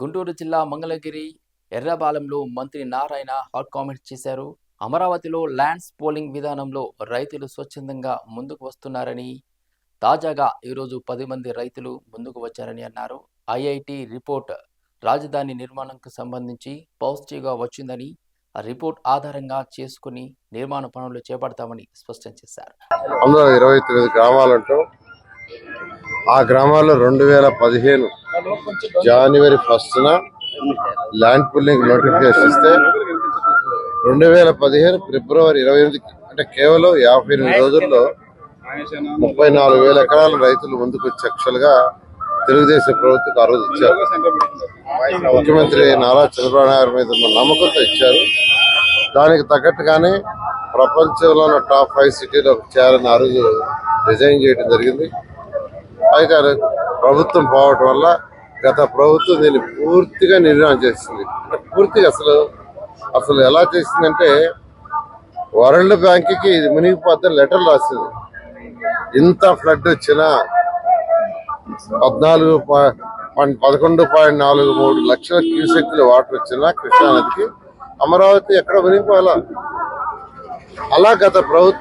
గుంటూరు జిల్లా మంగళగిరి ఎర్రబాలెంలో మంత్రి Narayana hot comments చేశారు. అమరావతిలో ల్యాండ్స్ పోలింగ్ విధానంలో రైతులు స్వచ్ఛందంగా ముందుకు వస్తున్నారని, తాజాగా ఈరోజు 10 మంది రైతులు ముందుకు వచ్చారని అన్నారు. ఐఐటి రిపోర్ట్ రాజధాని నిర్మాణంకు సంబంధించి పాజిటివ్గా వచ్చిందని, ఆ రిపోర్ట్ ఆధారంగా చేసుకుని నిర్మాణ పనులు చేపడతామని స్పష్టం చేశారు. అందులో 29 గ్రామాలంటూ ఆ గ్రామాల్లో 2015 జనవరి 1న ల్యాండ్ పుల్లింగ్ నోటిఫికేషన్ ఇస్తే 2015 ఫిబ్రవరి 28 అంటే కేవలం 58 రోజుల్లో 34,000 ఎకరాల రైతులు ముందుకు వచ్చి యాక్చువల్గా తెలుగుదేశం ప్రభుత్వం ఆ రోజు ఇచ్చారు. ముఖ్యమంత్రి నారా చంద్రబాబు నాయుడు మీద ఉన్న నమ్మకంతో ఇచ్చారు. దానికి తగ్గట్టుగానే ప్రపంచంలో ఉన్న టాప్ 5 సిటీలో చేయాలని ఆ రోజు డిజైన్ చేయడం జరిగింది. అయితే ప్రభుత్వం పోవటం వల్ల గత ప్రభుత్వం దీన్ని పూర్తిగా నిర్ణయం చేసింది. పూర్తిగా అసలు ఎలా చేసిందంటే వరల్డ్ బ్యాంక్కి ఇది మునిగిపోతే లెటర్ రాసింది. ఇంత ఫ్లడ్ వచ్చినా 11.43 లక్షల క్యూసెక్లు వాటర్ వచ్చినా కృష్ణానదికి అమరావతి ఎక్కడ మునిగిపోవాలా. అలా గత ప్రభుత్వం